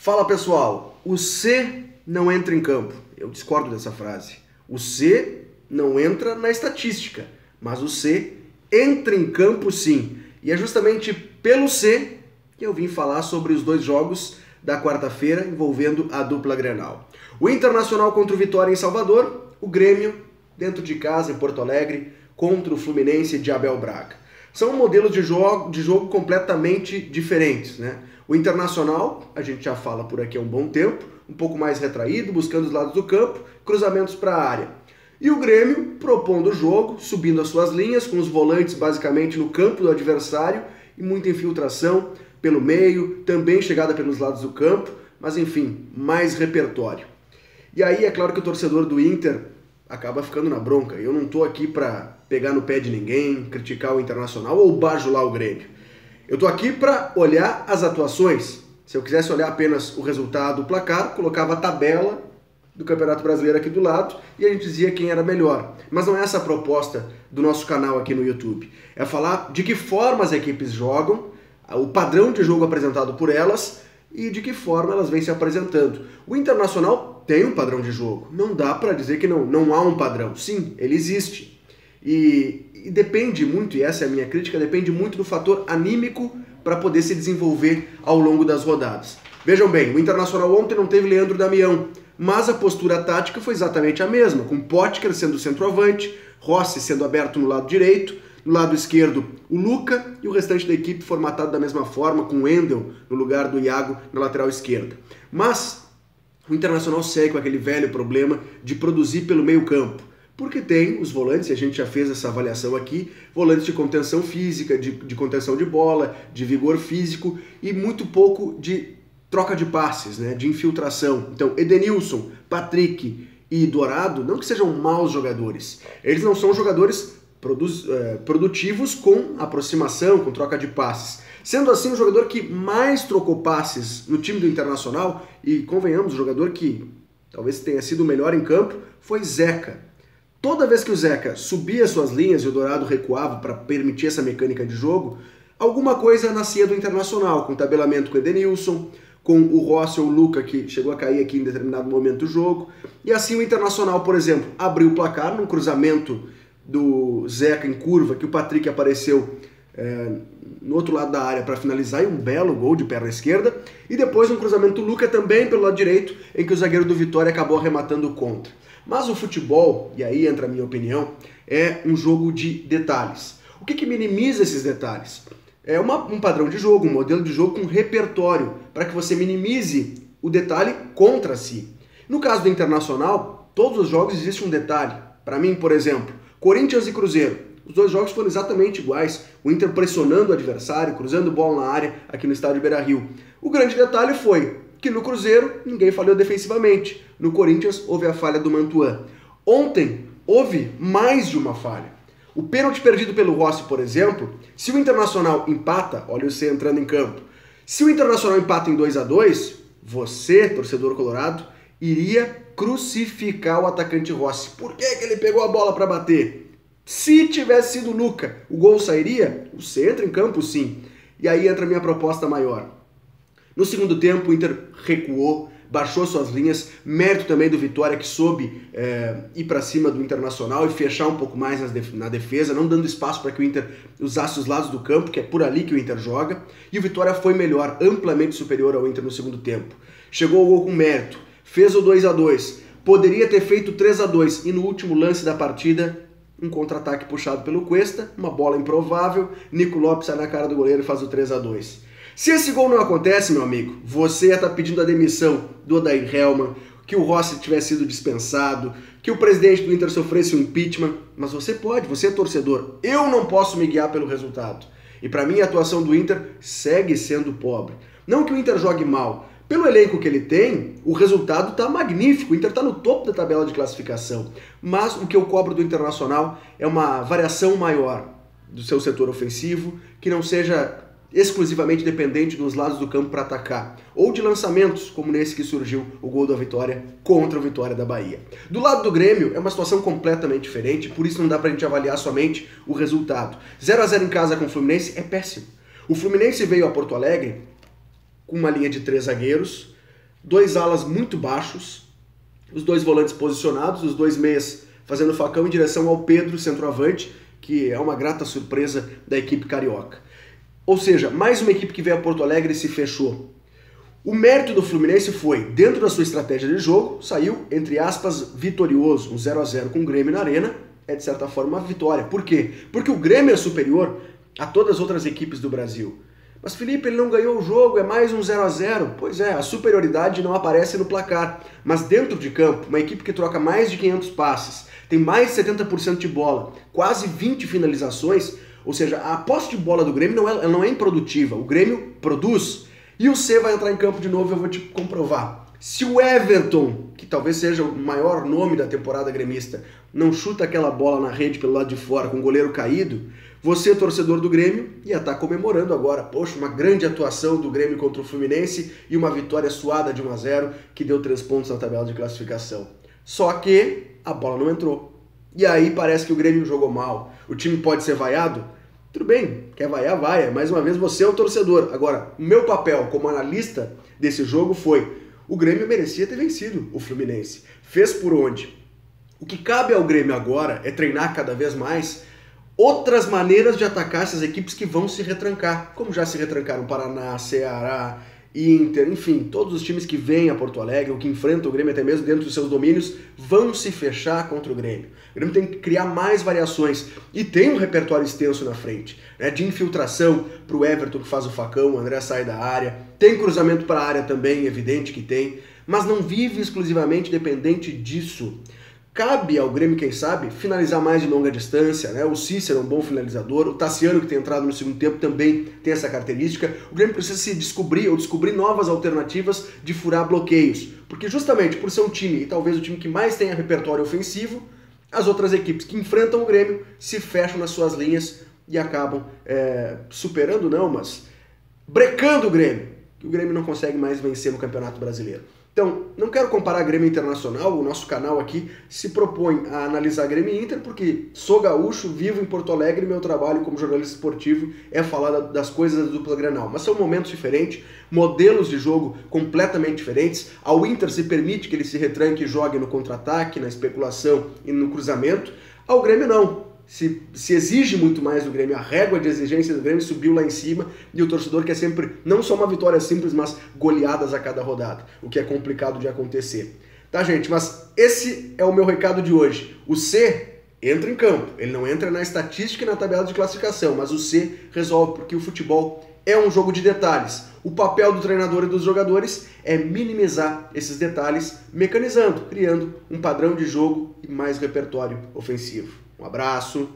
Fala pessoal, o C não entra em campo. Eu discordo dessa frase. O C não entra na estatística, mas o C entra em campo sim. E é justamente pelo C que eu vim falar sobre os dois jogos da quarta-feira envolvendo a dupla Grenal. O Internacional contra o Vitória em Salvador, o Grêmio dentro de casa em Porto Alegre contra o Fluminense de Abel Braga. São modelos de jogo completamente diferentes, né? O Internacional, a gente já fala por aqui há um bom tempo, um pouco mais retraído, buscando os lados do campo, cruzamentos para a área. E o Grêmio propondo o jogo, subindo as suas linhas, com os volantes basicamente no campo do adversário e muita infiltração pelo meio, também chegada pelos lados do campo, mas enfim, mais repertório. E aí é claro que o torcedor do Inter acaba ficando na bronca. Eu não estou aqui para pegar no pé de ninguém, criticar o Internacional ou bajular o Grêmio. Eu estou aqui para olhar as atuações. Se eu quisesse olhar apenas o resultado, o placar, colocava a tabela do Campeonato Brasileiro aqui do lado e a gente dizia quem era melhor. Mas não é essa a proposta do nosso canal aqui no YouTube. É falar de que forma as equipes jogam, o padrão de jogo apresentado por elas e de que forma elas vêm se apresentando. O Internacional tem um padrão de jogo. Não dá para dizer que não há um padrão. Sim, ele existe. E depende muito, e essa é a minha crítica, depende muito do fator anímico para poder se desenvolver ao longo das rodadas. Vejam bem, o Internacional ontem não teve Leandro Damião, mas a postura tática foi exatamente a mesma, com Potker sendo centroavante, Rossi sendo aberto no lado direito, no lado esquerdo o Luca e o restante da equipe formatado da mesma forma, com o Wendel no lugar do Iago na lateral esquerda. Mas o Internacional segue com aquele velho problema de produzir pelo meio campo. Porque tem os volantes, e a gente já fez essa avaliação aqui, volantes de contenção física, de contenção de bola, de vigor físico e muito pouco de troca de passes, né, de infiltração. Então, Edenilson, Patrick e Dourado, não que sejam maus jogadores, eles não são jogadores produtivos com aproximação, com troca de passes. Sendo assim, o jogador que mais trocou passes no time do Internacional, e convenhamos, o jogador que talvez tenha sido o melhor em campo, foi Zeca. Toda vez que o Zeca subia suas linhas e o Dourado recuava para permitir essa mecânica de jogo, alguma coisa nascia do Internacional, com tabelamento com o Edenilson, com o Rossi ou o Luca, que chegou a cair aqui em determinado momento do jogo. E assim o Internacional, por exemplo, abriu o placar num cruzamento do Zeca em curva, que o Patrick apareceu no outro lado da área para finalizar, e um belo gol de perna esquerda. E depois um cruzamento do Luca também pelo lado direito, em que o zagueiro do Vitória acabou arrematando contra. Mas o futebol, e aí entra a minha opinião, é um jogo de detalhes. O que minimiza esses detalhes? É um padrão de jogo, um modelo de jogo com repertório, para que você minimize o detalhe contra si. No caso do Internacional, todos os jogos existe um detalhe. Para mim, por exemplo, Corinthians e Cruzeiro. Os dois jogos foram exatamente iguais. O Inter pressionando o adversário, cruzando bola na área aqui no estádio Beira-Rio. O grande detalhe foi que no Cruzeiro ninguém falhou defensivamente. No Corinthians houve a falha do Mantuan. Ontem houve mais de uma falha. O pênalti perdido pelo Rossi, por exemplo, se o Internacional empata, olha o C entrando em campo, se o Internacional empata em 2-2, você, torcedor colorado, iria crucificar o atacante Rossi. Por que ele pegou a bola para bater? Se tivesse sido o Luca, o gol sairia? O C entra em campo sim. E aí entra a minha proposta maior. No segundo tempo, o Inter recuou, baixou suas linhas, mérito também do Vitória, que soube ir para cima do Internacional e fechar um pouco mais na defesa, não dando espaço para que o Inter usasse os lados do campo, que é por ali que o Inter joga, e o Vitória foi melhor, amplamente superior ao Inter no segundo tempo. Chegou ao gol com mérito, fez o 2-2, poderia ter feito 3-2, e no último lance da partida, um contra-ataque puxado pelo Cuesta, uma bola improvável, Nico Lopes sai na cara do goleiro e faz o 3-2. Se esse gol não acontece, meu amigo, você ia estar pedindo a demissão do Odair Hellmann, que o Rossi tivesse sido dispensado, que o presidente do Inter sofresse um impeachment, mas você pode, você é torcedor. Eu não posso me guiar pelo resultado. E para mim a atuação do Inter segue sendo pobre. Não que o Inter jogue mal. Pelo elenco que ele tem, o resultado está magnífico. O Inter está no topo da tabela de classificação. Mas o que eu cobro do Internacional é uma variação maior do seu setor ofensivo, que não seja exclusivamente dependente dos lados do campo para atacar, ou de lançamentos, como nesse que surgiu o gol da Vitória contra o Vitória da Bahia. Do lado do Grêmio é uma situação completamente diferente, por isso não dá pra gente avaliar somente o resultado. 0-0 em casa com o Fluminense é péssimo. O Fluminense veio a Porto Alegre com uma linha de 3 zagueiros, dois alas muito baixos, os dois volantes posicionados, os dois meias fazendo facão em direção ao Pedro, centroavante, que é uma grata surpresa da equipe carioca. Ou seja, mais uma equipe que veio a Porto Alegre e se fechou. O mérito do Fluminense foi, dentro da sua estratégia de jogo, saiu, entre aspas, vitorioso. Um 0-0 com o Grêmio na Arena é, de certa forma, uma vitória. Por quê? Porque o Grêmio é superior a todas as outras equipes do Brasil. Mas, Felipe, ele não ganhou o jogo, é mais um 0-0. Pois é, a superioridade não aparece no placar. Mas dentro de campo, uma equipe que troca mais de 500 passes, tem mais de 70% de bola, quase 20 finalizações, ou seja, a posse de bola do Grêmio não é improdutiva. O Grêmio produz. E o C vai entrar em campo de novo, eu vou te comprovar. Se o Everton, que talvez seja o maior nome da temporada gremista, não chuta aquela bola na rede pelo lado de fora com o goleiro caído, você, torcedor do Grêmio, ia estar comemorando agora. Poxa, uma grande atuação do Grêmio contra o Fluminense e uma vitória suada de 1-0 que deu 3 pontos na tabela de classificação. Só que a bola não entrou. E aí parece que o Grêmio jogou mal. O time pode ser vaiado? Tudo bem, quer vaiar, vaia. Mais uma vez, você é o torcedor. Agora, o meu papel como analista desse jogo foi: o Grêmio merecia ter vencido o Fluminense. Fez por onde? O que cabe ao Grêmio agora é treinar cada vez mais outras maneiras de atacar essas equipes que vão se retrancar, como já se retrancaram Paraná, Ceará, Inter, enfim, todos os times que vêm a Porto Alegre, ou que enfrentam o Grêmio até mesmo dentro dos seus domínios, vão se fechar contra o Grêmio. O Grêmio tem que criar mais variações e tem um repertório extenso na frente, né, de infiltração para o Everton que faz o facão, o André sai da área, tem cruzamento para a área também, evidente que tem, mas não vive exclusivamente dependente disso. Cabe ao Grêmio, quem sabe, finalizar mais de longa distância, né? O Cícero é um bom finalizador, o Tassiano, que tem entrado no segundo tempo, também tem essa característica. O Grêmio precisa se descobrir novas alternativas de furar bloqueios, porque justamente por ser um time, e talvez o time que mais tenha repertório ofensivo, as outras equipes que enfrentam o Grêmio se fecham nas suas linhas e acabam superando não, mas brecando o Grêmio, que o Grêmio não consegue mais vencer no Campeonato Brasileiro. Então, não quero comparar Grêmio Internacional, o nosso canal aqui se propõe a analisar Grêmio e Inter, porque sou gaúcho, vivo em Porto Alegre e meu trabalho como jornalista esportivo é falar das coisas da dupla Grenal. Mas são momentos diferentes, modelos de jogo completamente diferentes. Ao Inter se permite que ele se retranque e jogue no contra-ataque, na especulação e no cruzamento. Ao Grêmio não. Se exige muito mais do Grêmio, a régua de exigência do Grêmio subiu lá em cima e o torcedor quer sempre, não só uma vitória simples, mas goleadas a cada rodada, o que é complicado de acontecer. Tá, gente? Mas esse é o meu recado de hoje. O C entra em campo, ele não entra na estatística e na tabela de classificação, mas o C resolve porque o futebol é um jogo de detalhes. O papel do treinador e dos jogadores é minimizar esses detalhes, mecanizando, criando um padrão de jogo e mais repertório ofensivo. Um abraço.